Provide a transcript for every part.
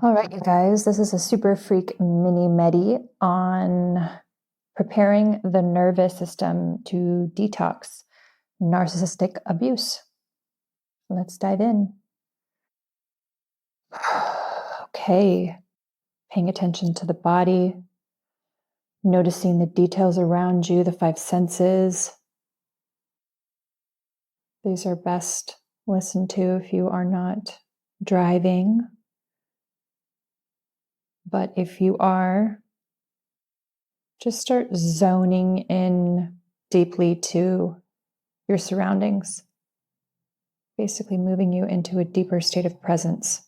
All right, you guys, this is a Superfreq mini-medi on preparing the nervous system to detox narcissistic abuse. Let's dive in. Okay, paying attention to the body, noticing the details around you, the five senses. These are best listened to if you are not driving. But if you are, just start zoning in deeply to your surroundings, basically moving you into a deeper state of presence.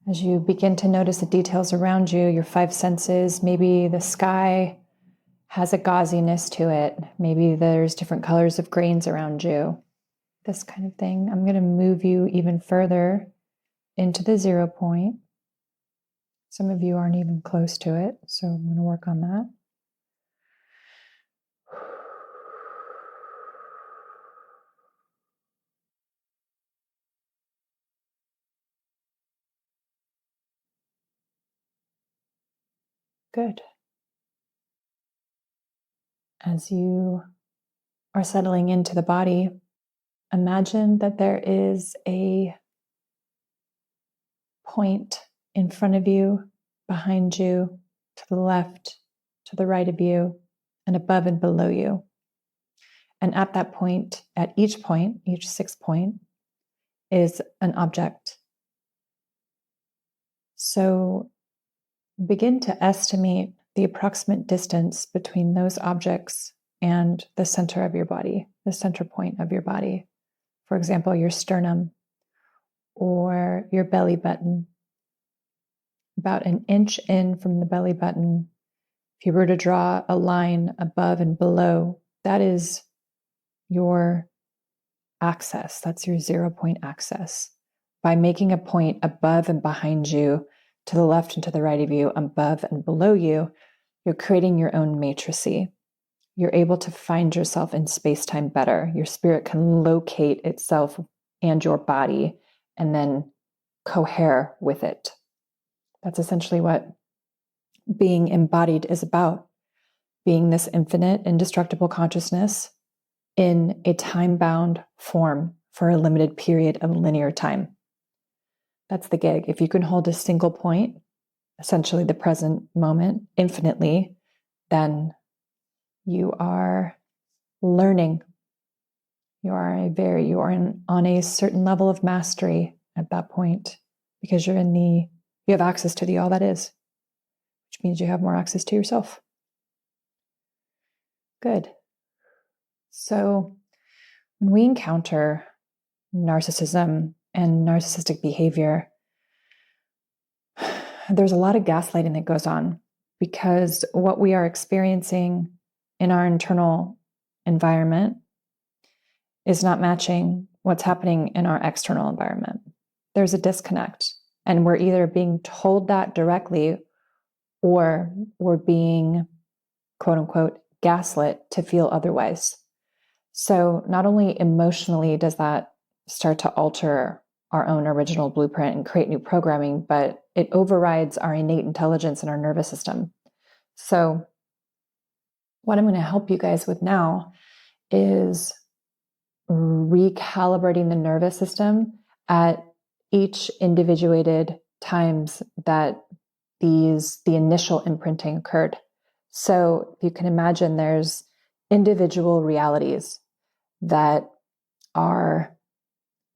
As you begin to notice the details around you, your five senses, maybe the sky has a gauziness to it. Maybe there's different colors of grains around you. This kind of thing. I'm going to move you even further into the 0 point. Some of you aren't even close to it, so I'm going to work on that. Good. As you are settling into the body, imagine that there is a point in front of you, behind you, to the left, to the right of you, and above and below you. And at that point, at each point, each 6 point, is an object. So begin to estimate the approximate distance between those objects and the center of your body, the center point of your body. For example, your sternum or your belly button. About an inch in from the belly button, if you were to draw a line above and below, that is your access. That's your 0 point access. By making a point above and behind you, to the left and to the right of you, above and below you, you're creating your own matrices. You're able to find yourself in space-time better. Your spirit can locate itself and your body and then cohere with it. That's essentially what being embodied is about. Being this infinite, indestructible consciousness in a time-bound form for a limited period of linear time. That's the gig. If you can hold a single point, essentially the present moment, infinitely, then you are learning. You are on a certain level of mastery at that point, because you have access to the all that is, which means you have more access to yourself. Good. So when we encounter narcissism and narcissistic behavior, there's a lot of gaslighting that goes on, because what we are experiencing in our internal environment is not matching what's happening in our external environment. There's a disconnect, and we're either being told that directly or we're being, quote unquote, gaslit to feel otherwise. So not only emotionally does that start to alter our own original blueprint and create new programming, but it overrides our innate intelligence in our nervous system. So what I'm going to help you guys with now is recalibrating the nervous system at each individuated times that the initial imprinting occurred. So you can imagine there's individual realities that are,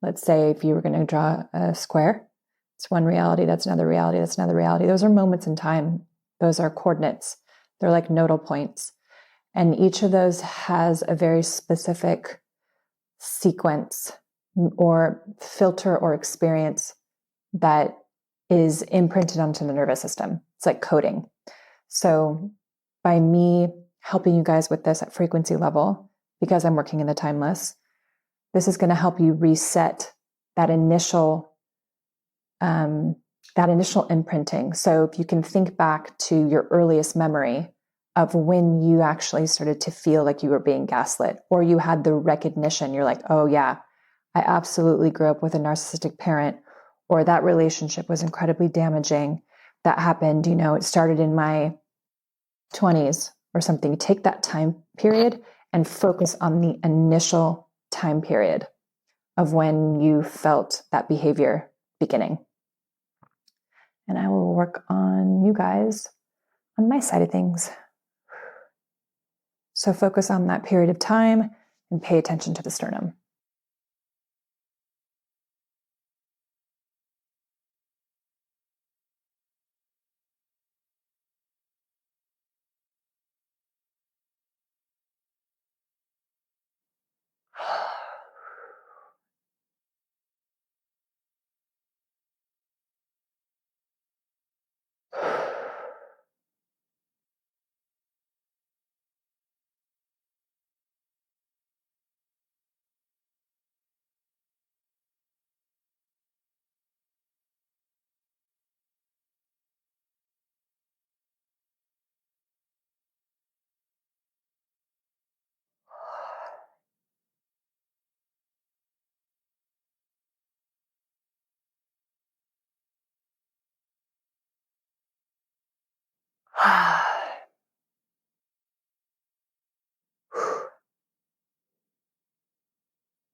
let's say if you were going to draw a square, it's one reality, that's another reality, that's another reality. Those are moments in time. Those are coordinates. They're like nodal points. And each of those has a very specific sequence or filter or experience that is imprinted onto the nervous system. It's like coding. So by me helping you guys with this at frequency level, because I'm working in the timeless, this is going to help you reset that initial imprinting. So if you can think back to your earliest memory of when you actually started to feel like you were being gaslit, or you had the recognition, you're like, oh yeah, I absolutely grew up with a narcissistic parent, or that relationship was incredibly damaging. That happened, it started in my 20s or something. Take that time period and focus on the initial time period of when you felt that behavior beginning. And I will work on you guys on my side of things. So focus on that period of time and pay attention to the sternum.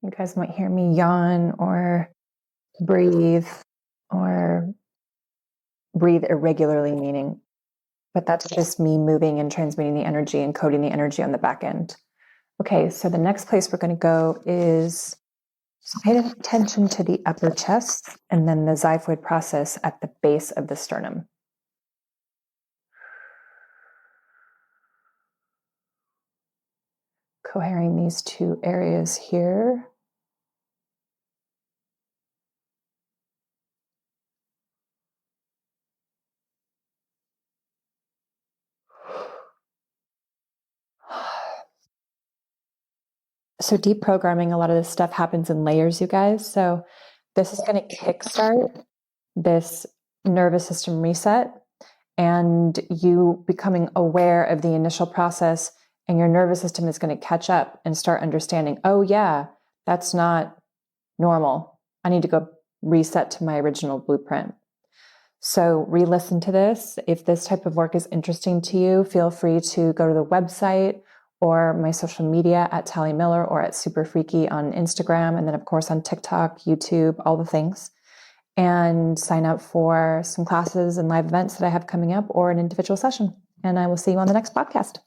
You guys might hear me yawn or breathe or breathe irregularly, but that's just me moving and transmitting the energy and coding the energy on the back end. Okay, so the next place we're going to go is pay attention to the upper chest and then the xiphoid process at the base of the sternum. Cohering these two areas here. So deprogramming, a lot of this stuff happens in layers, you guys. So this is going to kickstart this nervous system reset and you becoming aware of the initial process, and your nervous system is going to catch up and start understanding, oh yeah, that's not normal. I need to go reset to my original blueprint. So re-listen to this. If this type of work is interesting to you, feel free to go to the website or my social media at Tally Miller or at Superfreqy on Instagram. And then of course on TikTok, YouTube, all the things. And sign up for some classes and live events that I have coming up or an individual session. And I will see you on the next podcast.